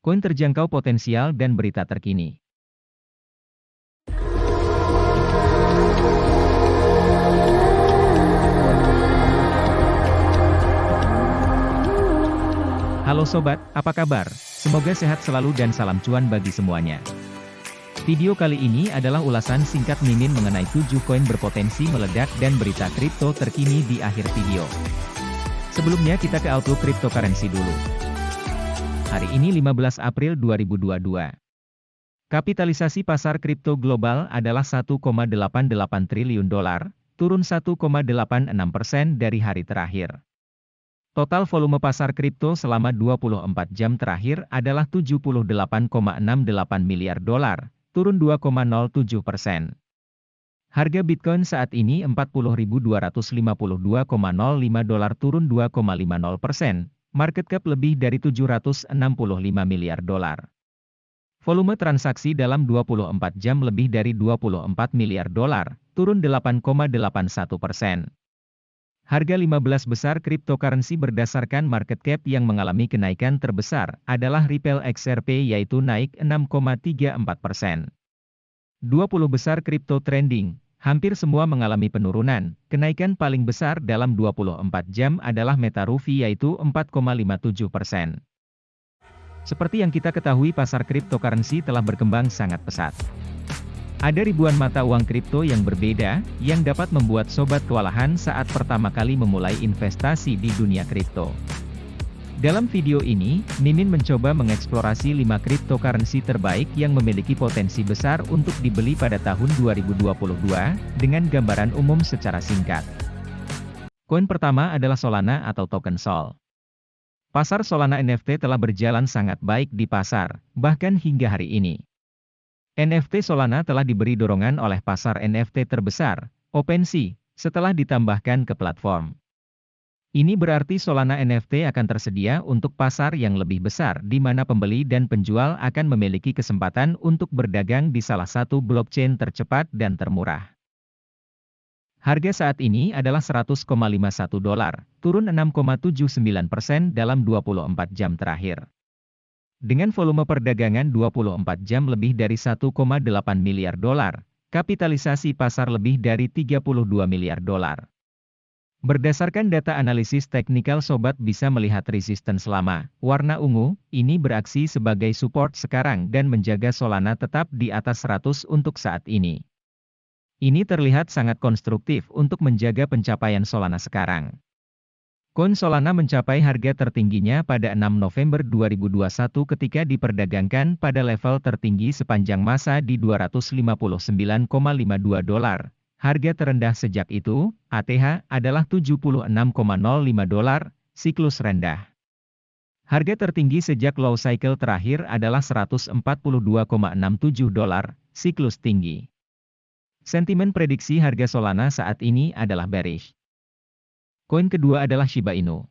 Koin terjangkau potensial dan berita terkini. Halo sobat, apa kabar? Semoga sehat selalu dan salam cuan bagi semuanya. Video kali ini adalah ulasan singkat Mimin mengenai 7 koin berpotensi meledak dan berita kripto terkini di akhir video. Sebelumnya kita ke outlook cryptocurrency dulu. Hari ini 15 April 2022. Kapitalisasi pasar kripto global adalah 1,88 triliun dolar, turun 1,86% dari hari terakhir. Total volume pasar kripto selama 24 jam terakhir adalah 78,68 miliar dolar, turun 2,07%. Harga Bitcoin saat ini 40.252,05 dolar, turun 2,50%, market cap lebih dari 765 miliar dolar. Volume transaksi dalam 24 jam lebih dari 24 miliar dolar, turun 8,81%. Harga 15 besar cryptocurrency berdasarkan market cap yang mengalami kenaikan terbesar adalah Ripple XRP yaitu naik 6,34%. 20 besar crypto trending, hampir semua mengalami penurunan. Kenaikan paling besar dalam 24 jam adalah Metarufi yaitu 4,57%. Seperti yang kita ketahui, pasar cryptocurrency telah berkembang sangat pesat. Ada ribuan mata uang kripto yang berbeda, yang dapat membuat sobat kewalahan saat pertama kali memulai investasi di dunia kripto. Dalam video ini, Mimin mencoba mengeksplorasi 5 cryptocurrency terbaik yang memiliki potensi besar untuk dibeli pada tahun 2022, dengan gambaran umum secara singkat. Koin pertama adalah Solana atau token Sol. Pasar Solana NFT telah berjalan sangat baik di pasar, bahkan hingga hari ini. NFT Solana telah diberi dorongan oleh pasar NFT terbesar, OpenSea, setelah ditambahkan ke platform. Ini berarti Solana NFT akan tersedia untuk pasar yang lebih besar di mana pembeli dan penjual akan memiliki kesempatan untuk berdagang di salah satu blockchain tercepat dan termurah. Harga saat ini adalah 100,51 dolar, turun 6,79% dalam 24 jam terakhir. Dengan volume perdagangan 24 jam lebih dari 1,8 miliar dolar, kapitalisasi pasar lebih dari 32 miliar dolar. Berdasarkan data analisis teknikal, sobat bisa melihat resistance lama, warna ungu, ini beraksi sebagai support sekarang dan menjaga Solana tetap di atas 100 untuk saat ini. Ini terlihat sangat konstruktif untuk menjaga pencapaian Solana sekarang. Koin Solana mencapai harga tertingginya pada 6 November 2021 ketika diperdagangkan pada level tertinggi sepanjang masa di 259,52 dolar. Harga terendah sejak itu, ATH, adalah 76,05 dolar, siklus rendah. Harga tertinggi sejak low cycle terakhir adalah 142,67 dolar, siklus tinggi. Sentimen prediksi harga Solana saat ini adalah bearish. Koin kedua adalah Shiba Inu.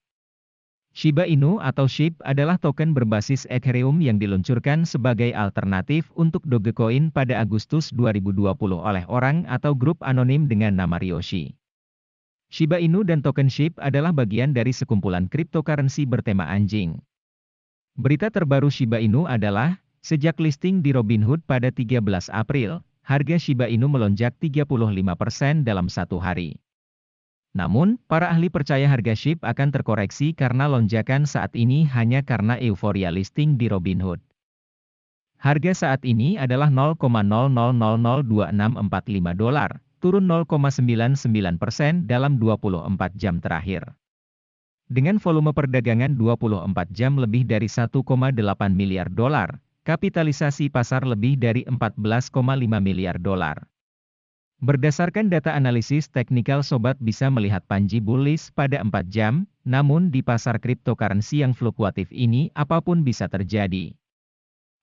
Shiba Inu atau SHIB adalah token berbasis Ethereum yang diluncurkan sebagai alternatif untuk Dogecoin pada Agustus 2020 oleh orang atau grup anonim dengan nama Ryoshi. Shiba Inu dan token SHIB adalah bagian dari sekumpulan cryptocurrency bertema anjing. Berita terbaru Shiba Inu adalah, sejak listing di Robinhood pada 13 April, harga Shiba Inu melonjak 35% dalam satu hari. Namun, para ahli percaya harga SHIB akan terkoreksi karena lonjakan saat ini hanya karena euforia listing di Robinhood. Harga saat ini adalah 0,00002645 dolar, turun 0,99% dalam 24 jam terakhir. Dengan volume perdagangan 24 jam lebih dari 1,8 miliar dolar, kapitalisasi pasar lebih dari 14,5 miliar dolar. Berdasarkan data analisis teknikal, sobat bisa melihat panji bullish pada 4 jam, namun di pasar cryptocurrency yang fluktuatif ini apapun bisa terjadi.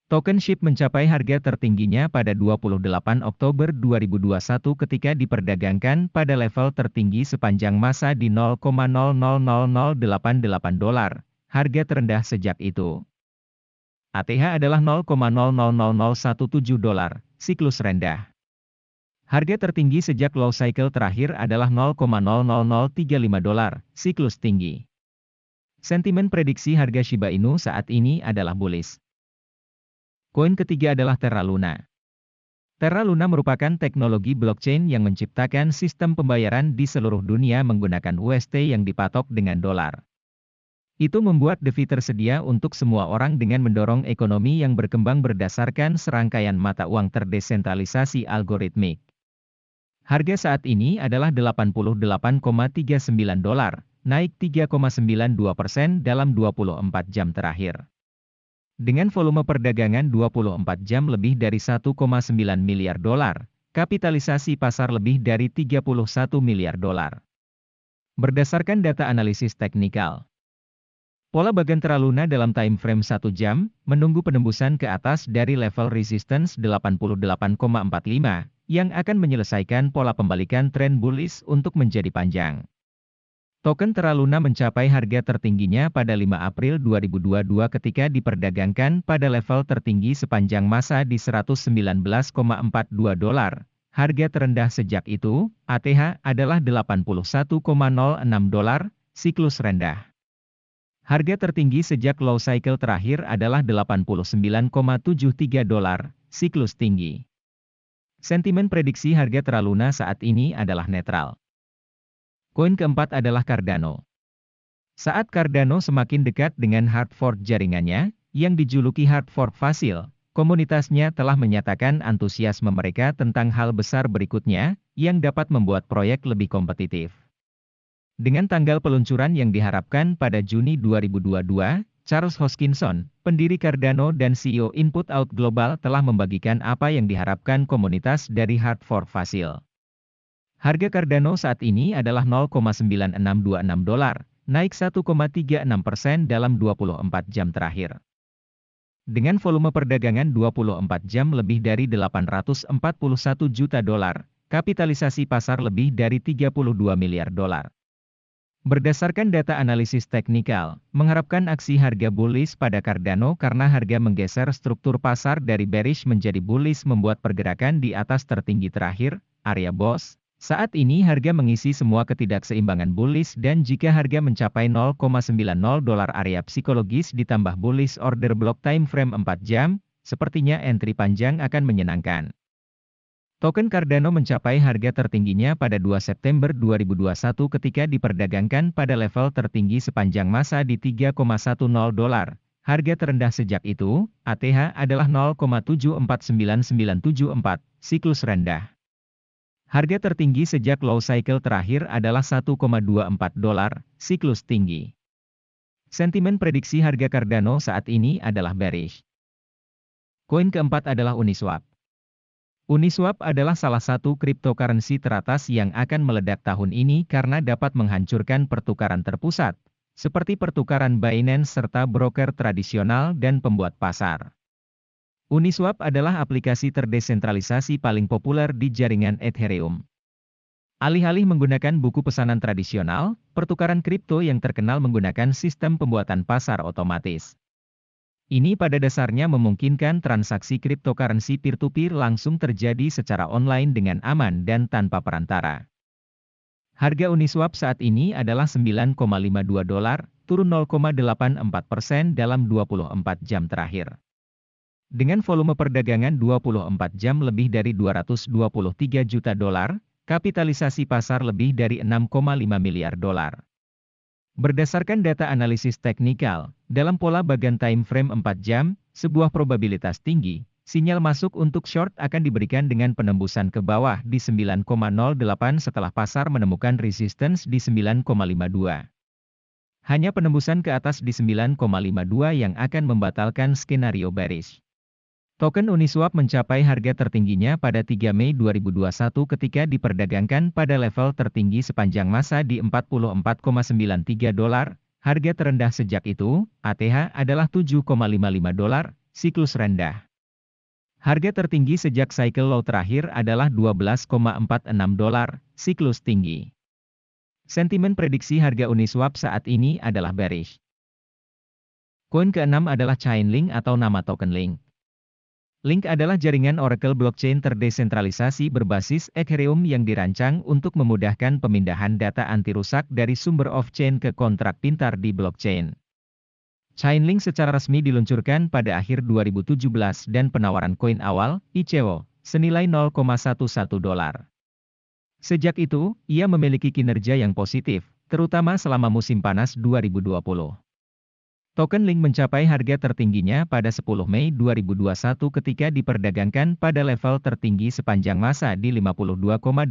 Token SHIB mencapai harga tertingginya pada 28 Oktober 2021 ketika diperdagangkan pada level tertinggi sepanjang masa di 0,000088 dolar, harga terendah sejak itu. ATH adalah 0,000017 dolar, siklus rendah. Harga tertinggi sejak low cycle terakhir adalah 0,00035 dolar, siklus tinggi. Sentimen prediksi harga Shiba Inu saat ini adalah bullish. Koin ketiga adalah Terra Luna. Terra Luna merupakan teknologi blockchain yang menciptakan sistem pembayaran di seluruh dunia menggunakan UST yang dipatok dengan dolar. Itu membuat DeFi tersedia untuk semua orang dengan mendorong ekonomi yang berkembang berdasarkan serangkaian mata uang terdesentralisasi algoritmik. Harga saat ini adalah $88,39, naik 3,92% dalam 24 jam terakhir. Dengan volume perdagangan 24 jam lebih dari 1,9 miliar dolar, kapitalisasi pasar lebih dari 31 miliar dolar. Berdasarkan data analisis teknikal, pola bagian Terra Luna dalam time frame 1 jam, menunggu penembusan ke atas dari level resistance 88,45, yang akan menyelesaikan pola pembalikan tren bullish untuk menjadi panjang. Token Terra Luna mencapai harga tertingginya pada 5 April 2022 ketika diperdagangkan pada level tertinggi sepanjang masa di $119,42. Harga terendah sejak itu, ATH, adalah $81,06, siklus rendah. Harga tertinggi sejak low cycle terakhir adalah $89,73, siklus tinggi. Sentimen prediksi harga Terra Luna saat ini adalah netral. Koin keempat adalah Cardano. Saat Cardano semakin dekat dengan hard fork jaringannya, yang dijuluki hard fork fasil, komunitasnya telah menyatakan antusiasme mereka tentang hal besar berikutnya, yang dapat membuat proyek lebih kompetitif. Dengan tanggal peluncuran yang diharapkan pada Juni 2022, Charles Hoskinson, pendiri Cardano dan CEO Input Out Global telah membagikan apa yang diharapkan komunitas dari hard fork fasil. Harga Cardano saat ini adalah $0,9626, naik 1,36% dalam 24 jam terakhir. Dengan volume perdagangan 24 jam lebih dari $841 juta, kapitalisasi pasar lebih dari $32 miliar. Berdasarkan data analisis teknikal, mengharapkan aksi harga bullish pada Cardano karena harga menggeser struktur pasar dari bearish menjadi bullish membuat pergerakan di atas tertinggi terakhir, area BOS. Saat ini harga mengisi semua ketidakseimbangan bullish dan jika harga mencapai $0,90 area psikologis ditambah bullish order block time frame 4 jam, sepertinya entry panjang akan menyenangkan. Token Cardano mencapai harga tertingginya pada 2 September 2021 ketika diperdagangkan pada level tertinggi sepanjang masa di $3,10. Harga terendah sejak itu, ATH adalah 0,749974, siklus rendah. Harga tertinggi sejak low cycle terakhir adalah $1,24, siklus tinggi. Sentimen prediksi harga Cardano saat ini adalah bearish. Koin keempat adalah Uniswap. Uniswap adalah salah satu cryptocurrency teratas yang akan meledak tahun ini karena dapat menghancurkan pertukaran terpusat, seperti pertukaran Binance serta broker tradisional dan pembuat pasar. Uniswap adalah aplikasi terdesentralisasi paling populer di jaringan Ethereum. Alih-alih menggunakan buku pesanan tradisional, pertukaran kripto yang terkenal menggunakan sistem pembuatan pasar otomatis. Ini pada dasarnya memungkinkan transaksi cryptocurrency peer-to-peer langsung terjadi secara online dengan aman dan tanpa perantara. Harga Uniswap saat ini adalah $9,52, turun 0,84% dalam 24 jam terakhir. Dengan volume perdagangan 24 jam lebih dari $223 juta, kapitalisasi pasar lebih dari $6,5 miliar. Berdasarkan data analisis teknikal, dalam pola bagian time frame 4 jam, sebuah probabilitas tinggi, sinyal masuk untuk short akan diberikan dengan penembusan ke bawah di 9,08 setelah pasar menemukan resistance di 9,52. Hanya penembusan ke atas di 9,52 yang akan membatalkan skenario bearish. Token Uniswap mencapai harga tertingginya pada 3 Mei 2021 ketika diperdagangkan pada level tertinggi sepanjang masa di $44,93. Harga terendah sejak itu, ATH, adalah $7,55, siklus rendah. Harga tertinggi sejak cycle low terakhir adalah $12,46, siklus tinggi. Sentimen prediksi harga Uniswap saat ini adalah bearish. Koin keenam adalah Chainlink atau nama token Link. Link adalah jaringan Oracle blockchain terdesentralisasi berbasis Ethereum yang dirancang untuk memudahkan pemindahan data anti rusak dari sumber off-chain ke kontrak pintar di blockchain. Chainlink secara resmi diluncurkan pada akhir 2017 dan penawaran koin awal, ICO, senilai $0,11. Sejak itu, ia memiliki kinerja yang positif, terutama selama musim panas 2020. Token Link mencapai harga tertingginya pada 10 Mei 2021 ketika diperdagangkan pada level tertinggi sepanjang masa di $52,89.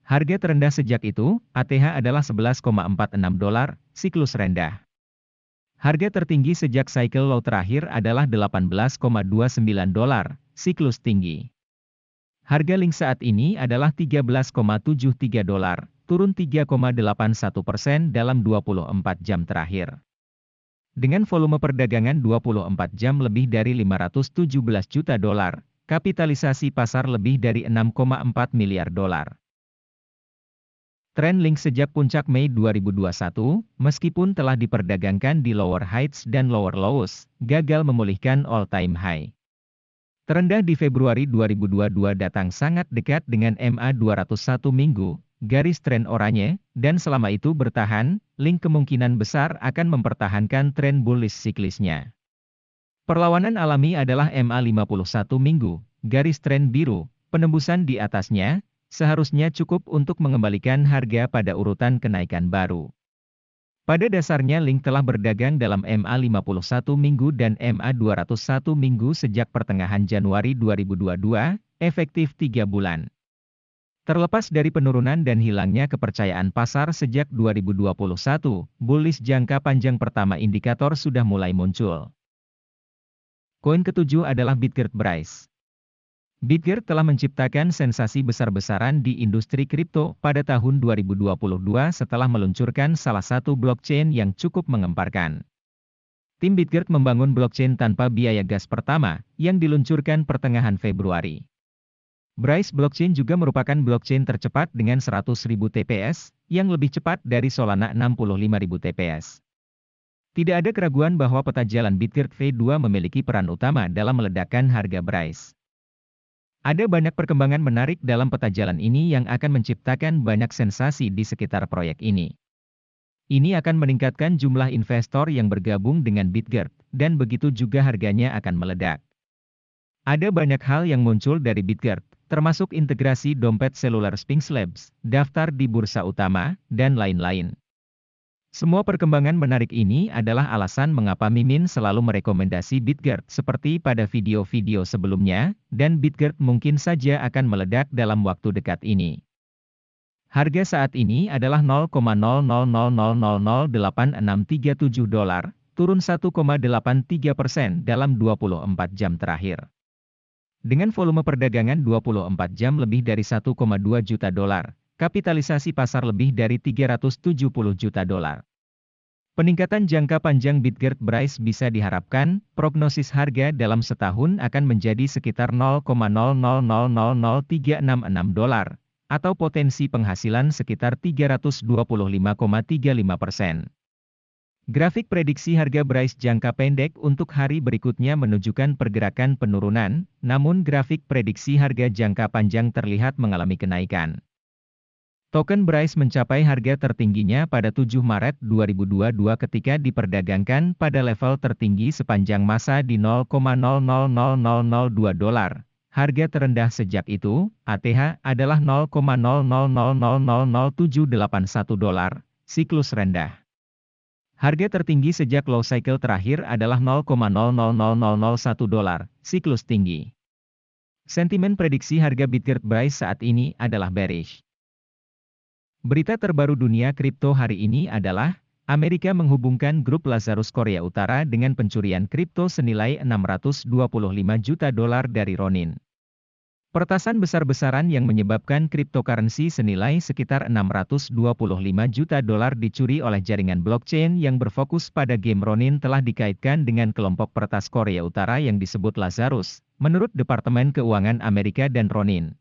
Harga terendah sejak itu, ATH adalah $11,46, siklus rendah. Harga tertinggi sejak cycle low terakhir adalah $18,29, siklus tinggi. Harga Link saat ini adalah $13,73, turun 3,81% dalam 24 jam terakhir. Dengan volume perdagangan 24 jam lebih dari $517 juta, kapitalisasi pasar lebih dari $6,4 miliar. Tren Link sejak puncak Mei 2021, meskipun telah diperdagangkan di lower heights dan lower lows, gagal memulihkan all-time high. Terendah di Februari 2022 datang sangat dekat dengan MA 201 minggu, garis tren oranye, dan selama itu bertahan, Link kemungkinan besar akan mempertahankan tren bullish siklisnya. Perlawanan alami adalah MA 51 minggu, garis tren biru, penembusan di atasnya, seharusnya cukup untuk mengembalikan harga pada urutan kenaikan baru. Pada dasarnya Link telah berdagang dalam MA 51 minggu dan MA 201 minggu sejak pertengahan Januari 2022, efektif 3 bulan. Terlepas dari penurunan dan hilangnya kepercayaan pasar sejak 2021, bullish jangka panjang pertama indikator sudah mulai muncul. Koin ketujuh adalah Bitget Brace. Bitget telah menciptakan sensasi besar-besaran di industri kripto pada tahun 2022 setelah meluncurkan salah satu blockchain yang cukup mengemparkan. Tim Bitget membangun blockchain tanpa biaya gas pertama, yang diluncurkan pertengahan Februari. Brace Blockchain juga merupakan blockchain tercepat dengan 100.000 TPS, yang lebih cepat dari Solana 65.000 TPS. Tidak ada keraguan bahwa peta jalan Bitget V2 memiliki peran utama dalam meledakkan harga Brace. Ada banyak perkembangan menarik dalam peta jalan ini yang akan menciptakan banyak sensasi di sekitar proyek ini. Ini akan meningkatkan jumlah investor yang bergabung dengan Bitget, dan begitu juga harganya akan meledak. Ada banyak hal yang muncul dari Bitget, termasuk integrasi dompet seluler Sphinx Labs, daftar di bursa utama, dan lain-lain. Semua perkembangan menarik ini adalah alasan mengapa Mimin selalu merekomendasi Bitget seperti pada video-video sebelumnya, dan Bitget mungkin saja akan meledak dalam waktu dekat ini. Harga saat ini adalah $0,00008637, turun 1,83% dalam 24 jam terakhir. Dengan volume perdagangan 24 jam lebih dari $1,2 juta, kapitalisasi pasar lebih dari $370 juta. Peningkatan jangka panjang Bitget Brace bisa diharapkan, prognosis harga dalam setahun akan menjadi sekitar $0,00000366, atau potensi penghasilan sekitar 325,35%. Grafik prediksi harga Brace jangka pendek untuk hari berikutnya menunjukkan pergerakan penurunan, namun grafik prediksi harga jangka panjang terlihat mengalami kenaikan. Token Brace mencapai harga tertingginya pada 7 Maret 2022 ketika diperdagangkan pada level tertinggi sepanjang masa di $0,000002. Harga terendah sejak itu, ATH, adalah $0,00000781, siklus rendah. Harga tertinggi sejak low cycle terakhir adalah $0,000001, siklus tinggi. Sentimen prediksi harga Bitget Brace saat ini adalah bearish. Berita terbaru dunia kripto hari ini adalah, Amerika menghubungkan grup Lazarus Korea Utara dengan pencurian kripto senilai $625 juta dari Ronin. Peretasan besar-besaran yang menyebabkan cryptocurrency senilai sekitar $625 juta dicuri oleh jaringan blockchain yang berfokus pada game Ronin telah dikaitkan dengan kelompok peretas Korea Utara yang disebut Lazarus, menurut Departemen Keuangan Amerika dan Ronin.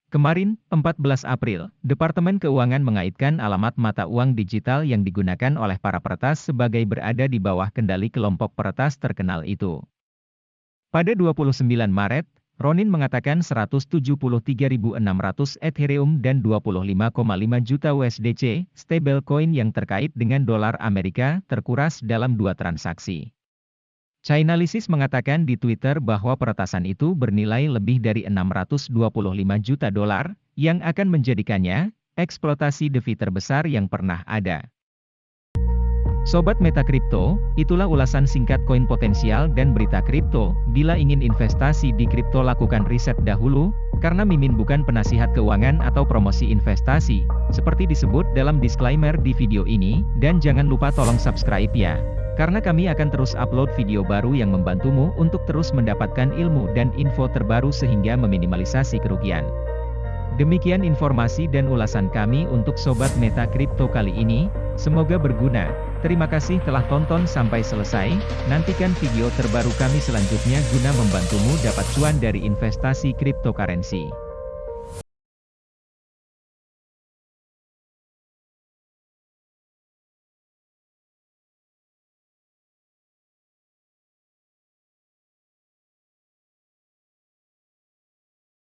Kemarin, 14 April, Departemen Keuangan mengaitkan alamat mata uang digital yang digunakan oleh para peretas sebagai berada di bawah kendali kelompok peretas terkenal itu. Pada 29 Maret, Ronin mengatakan 173.600 Ethereum dan 25,5 juta USDC, stablecoin yang terkait dengan dolar Amerika, terkuras dalam 2 transaksi. Chainalysis mengatakan di Twitter bahwa peretasan itu bernilai lebih dari 625 juta dolar, yang akan menjadikannya eksploitasi DeFi terbesar yang pernah ada. Sobat Meta Kripto, itulah ulasan singkat koin potensial dan berita kripto. Bila ingin investasi di kripto, lakukan riset dahulu, karena Mimin bukan penasihat keuangan atau promosi investasi, seperti disebut dalam disclaimer di video ini, dan jangan lupa tolong subscribe ya. Karena kami akan terus upload video baru yang membantumu untuk terus mendapatkan ilmu dan info terbaru sehingga meminimalisasi kerugian. Demikian informasi dan ulasan kami untuk Sobat Meta Kripto kali ini, semoga berguna. Terima kasih telah tonton sampai selesai, nantikan video terbaru kami selanjutnya guna membantumu dapat cuan dari investasi cryptocurrency.